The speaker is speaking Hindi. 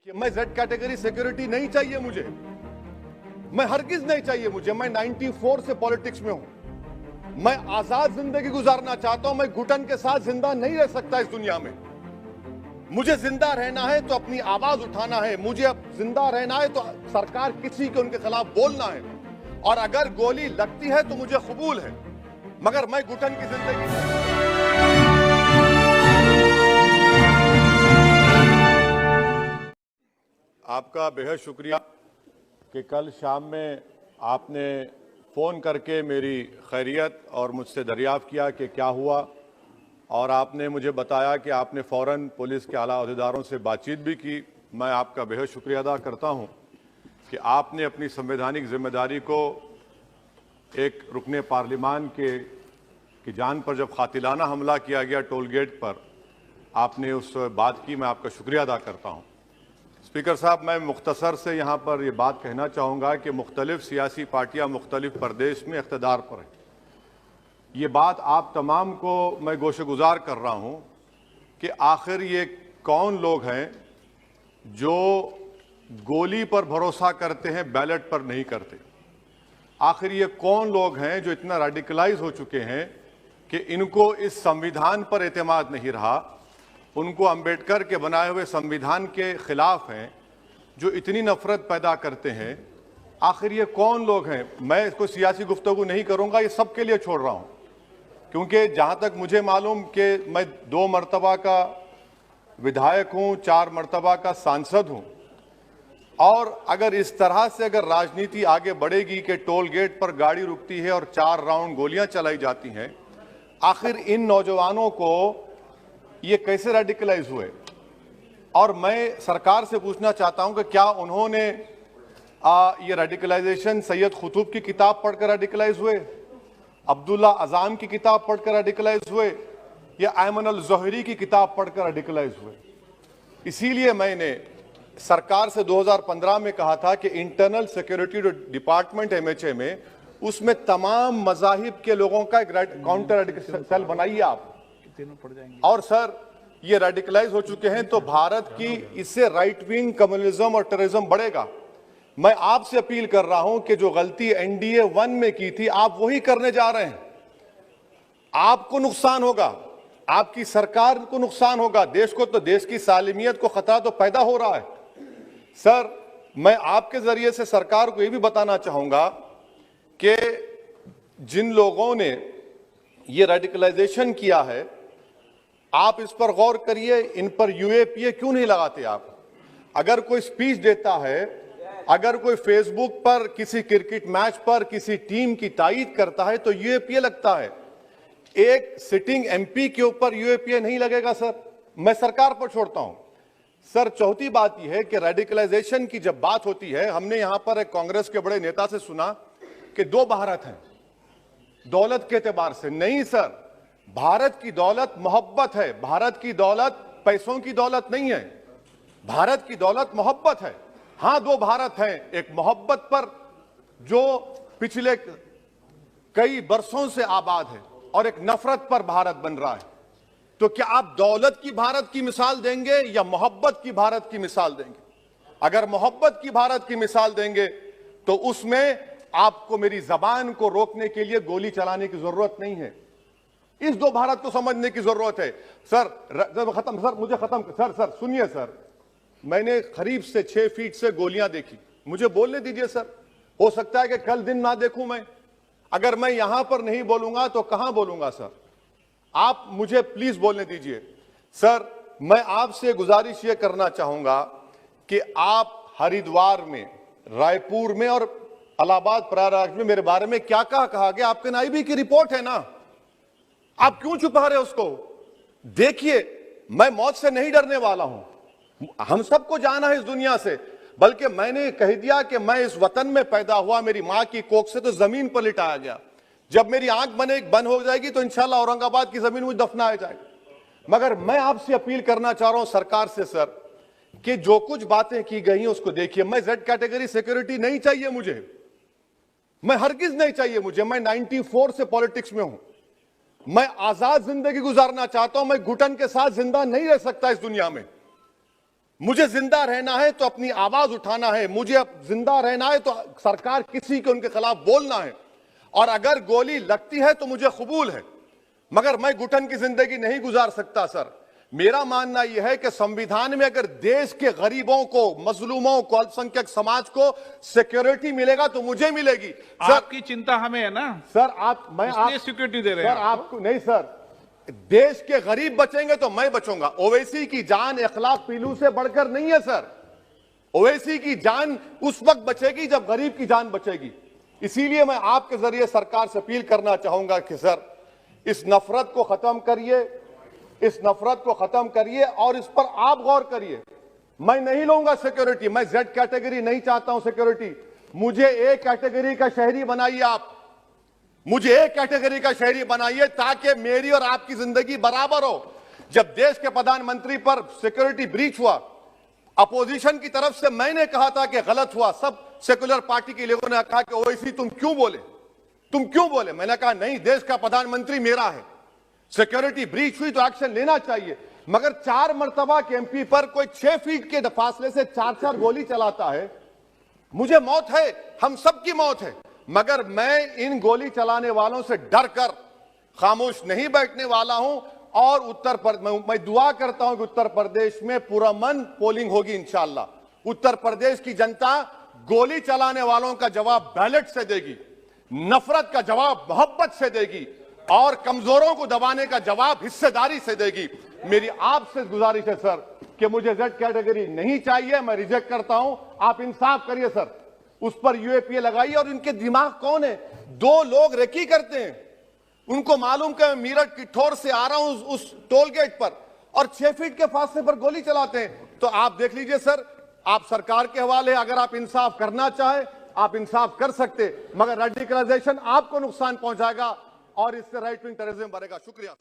कि मैं जेड कैटेगरी सिक्योरिटी नहीं चाहिए मुझे, मैं हरगिज नहीं चाहिए मुझे। मैं 94 से पॉलिटिक्स में हूं। मैं आजाद जिंदगी गुजारना चाहता हूं। मैं घुटन के साथ जिंदा नहीं रह सकता इस दुनिया में। मुझे जिंदा रहना है तो अपनी आवाज उठाना है। मुझे अब जिंदा रहना है तो सरकार किसी के उनके खिलाफ बोलना है, और अगर गोली लगती है तो मुझे कबूल है, मगर मैं घुटन की जिंदगी। आपका बेहद शुक्रिया कि कल शाम में आपने फ़ोन करके मेरी खैरियत और मुझसे दरियाफ़्त किया कि क्या हुआ, और आपने मुझे बताया कि आपने फ़ौरन पुलिस के आला अहदेदारों से बातचीत भी की। मैं आपका बेहद शुक्रिया अदा करता हूं कि आपने अपनी संवैधानिक जिम्मेदारी को एक रुकने पार्लिमान की जान पर जब कातिलाना हमला किया गया टोल गेट पर, आपने उस बात की। मैं आपका शुक्रिया अदा करता हूं। स्पीकर साहब, मैं मुख्तसर से यहाँ पर ये बात कहना चाहूँगा कि मुख्तलिफ सियासी पार्टियाँ मुख्तलिफ प्रदेश में इक़्तिदार पर हैं। ये बात आप तमाम को मैं गोशेगुजार कर रहा हूँ कि आखिर ये कौन लोग हैं जो गोली पर भरोसा करते हैं, बैलेट पर नहीं करते। आखिर ये कौन लोग हैं जो इतना रेडिकलाइज हो चुके हैं कि इनको इस संविधान पर एतमाद नहीं रहा, उनको अंबेडकर के बनाए हुए संविधान के खिलाफ हैं, जो इतनी नफरत पैदा करते हैं। आखिर ये कौन लोग हैं? मैं इसको सियासी गुफ्तगू नहीं करूंगा, ये सबके लिए छोड़ रहा हूं, क्योंकि जहां तक मुझे मालूम कि मैं 2 मरतबा का विधायक हूं, 4 मरतबा का सांसद हूं, और अगर इस तरह से अगर राजनीति आगे बढ़ेगी कि टोल गेट पर गाड़ी रुकती है और 4 राउंड गोलियां चलाई जाती हैं, आखिर इन नौजवानों को ये कैसे रेडिकलाइज हुए? और मैं सरकार से पूछना चाहता हूं कि क्या उन्होंने ये रेडिकलाइजेशन सैयद कुतुब की किताब पढ़कर रेडिकलाइज हुए, अब्दुल्ला अज़ाम की किताब पढ़कर रेडिकलाइज हुए, या अयमन अल ज़ोहरी की किताब पढ़कर रेडिकलाइज हुए? इसीलिए मैंने सरकार से 2015 में कहा था कि इंटरनल सिक्योरिटी डिपार्टमेंट MHA में, उसमें तमाम मज़ाहिब के लोगों का एक काउंटर रेडिकल सेल बनाइए आप। और सर, ये रेडिकलाइज हो चुके हैं तो भारत की इससे राइट विंग कम्युनिज्म और टेररिज्म बढ़ेगा। मैं आपसे अपील कर रहा हूं कि जो गलती NDA 1 में की थी, आप वही करने जा रहे हैं। आपको नुकसान होगा, आपकी सरकार को नुकसान होगा, देश को तो, देश की सालिमियत को खतरा तो पैदा हो रहा है। सर, मैं आपके जरिए से सरकार को यह भी बताना चाहूंगा कि जिन लोगों ने ये रेडिकलाइजेशन किया है, आप इस पर गौर करिए, इन पर UAPA क्यों नहीं लगाते आप? अगर कोई स्पीच देता है, अगर कोई फेसबुक पर किसी क्रिकेट मैच पर किसी टीम की तायीद करता है तो UAPA लगता है। एक सिटिंग MP के ऊपर UAPA नहीं लगेगा सर। मैं सरकार पर छोड़ता हूं। सर, चौथी बात यह है कि रेडिकलाइजेशन की जब बात होती है, हमने यहां पर एक कांग्रेस के बड़े नेता से सुना कि 2 भारत हैं दौलत के एतबार से। नहीं सर, भारत की दौलत मोहब्बत है। भारत की दौलत पैसों की दौलत नहीं है। भारत की दौलत मोहब्बत है। हां, 2 भारत हैं, एक मोहब्बत पर जो पिछले कई बरसों से आबाद है, और एक नफरत पर भारत बन रहा है। तो क्या आप दौलत की भारत की मिसाल देंगे या मोहब्बत की भारत की मिसाल देंगे? अगर मोहब्बत की भारत की मिसाल देंगे तो उसमें आपको मेरी जबान को रोकने के लिए गोली चलाने की जरूरत नहीं है। इस 2 भारत को समझने की जरूरत है। सर, खत्म सर, मुझे खत्म सर सुनिए सर, मैंने करीब से 6 फीट से गोलियां देखी। मुझे बोलने दीजिए सर। हो सकता है कि कल दिन ना देखूं मैं। अगर मैं यहां पर नहीं बोलूंगा तो कहां बोलूंगा सर? आप मुझे प्लीज बोलने दीजिए। सर, मैं आपसे गुजारिश यह करना चाहूंगा कि आप हरिद्वार में, रायपुर में और इलाहाबाद प्रयागराज में मेरे बारे में क्या कहा गया, आपके NIB की रिपोर्ट है ना, आप क्यों छुपा रहे उसको? देखिए, मैं मौत से नहीं डरने वाला हूं। हम सबको जाना है इस दुनिया से, बल्कि मैंने कह दिया कि मैं इस वतन में पैदा हुआ, मेरी मां की कोख से तो जमीन पर लिटाया गया। जब मेरी आंख बंद हो जाएगी तो इंशाल्लाह औरंगाबाद की जमीन मुझे दफनाया जाएगा। मगर मैं आपसे अपील करना चाह रहा हूं सरकार से सर, कि जो कुछ बातें की गई हैं उसको देखिए। मैं जेड कैटेगरी सिक्योरिटी नहीं चाहिए मुझे, मैं हरगिज नहीं चाहिए मुझे। मैं 94 से पॉलिटिक्स में हूं। मैं आजाद जिंदगी गुजारना चाहता हूं। मैं घुटन के साथ जिंदा नहीं रह सकता इस दुनिया में। मुझे जिंदा रहना है तो अपनी आवाज उठाना है, मुझे अब जिंदा रहना है तो सरकार किसी के उनके खिलाफ बोलना है, और अगर गोली लगती है तो मुझे कबूल है, मगर मैं घुटन की जिंदगी नहीं गुजार सकता। सर, मेरा मानना यह है कि संविधान में अगर देश के गरीबों को, मजलूमों को, अल्पसंख्यक समाज को सिक्योरिटी मिलेगा तो मुझे मिलेगी। सर, आपकी चिंता हमें है ना सर, आप सिक्योरिटी दे रहे हैं सर, आपको नहीं सर, देश के गरीब बचेंगे तो मैं बचूंगा। ओवैसी की जान इखलाक पीलू से बढ़कर नहीं है सर। ओवैसी की जान उस वक्त बचेगी जब गरीब की जान बचेगी। इसीलिए मैं आपके जरिए सरकार से अपील करना चाहूंगा कि सर, इस नफरत को खत्म करिए, इस नफरत को खत्म करिए और इस पर आप गौर करिए। मैं नहीं लूंगा सिक्योरिटी, मैं जेड कैटेगरी नहीं चाहता हूं सिक्योरिटी। मुझे ए कैटेगरी का शहरी बनाइए आप, मुझे एक कैटेगरी का शहरी बनाइए ताकि मेरी और आपकी जिंदगी बराबर हो। जब देश के प्रधानमंत्री पर सिक्योरिटी ब्रीच हुआ, अपोजिशन की तरफ से मैंने कहा था कि गलत हुआ, सब सेकुलर पार्टी के लोगों ने कहा कि ओवैसी तुम क्यों बोले? मैंने कहा नहीं, देश का प्रधानमंत्री मेरा है, सिक्योरिटी ब्रीच हुई तो एक्शन लेना चाहिए। मगर 4 मर्तबा के एमपी पर कोई 6 फीट के फासले से 4-4 गोली चलाता है। मुझे मौत है, हम सबकी मौत है, मगर मैं इन गोली चलाने वालों से डर कर खामोश नहीं बैठने वाला हूं। और मैं दुआ करता हूं कि उत्तर प्रदेश में पुरअमन पोलिंग होगी इंशाअल्लाह। उत्तर प्रदेश की जनता गोली चलाने वालों का जवाब बैलेट से देगी, नफरत का जवाब मोहब्बत से देगी और कमजोरों को दबाने का जवाब हिस्सेदारी से देगी। मेरी आपसे गुजारिश है सर कि मुझे जेड कैटेगरी नहीं चाहिए, मैं रिजेक्ट करता हूं। आप इंसाफ करिए सर, उस पर यूएपीए लगाइए। और इनके दिमाग कौन है? 2 लोग रेकी करते हैं, उनको मालूम कि मैं मीरठ की ठोर से आ रहा हूं उस टोल गेट पर, और 6 फीट के फासले पर गोली चलाते हैं। तो आप देख लीजिए सर, आप सरकार के हवाले, अगर आप इंसाफ करना चाहे आप इंसाफ कर सकते, मगर रेडिकलाइजेशन आपको नुकसान पहुंचाएगा और इससे राइट विंग टेररिज्म बढ़ेगा। शुक्रिया।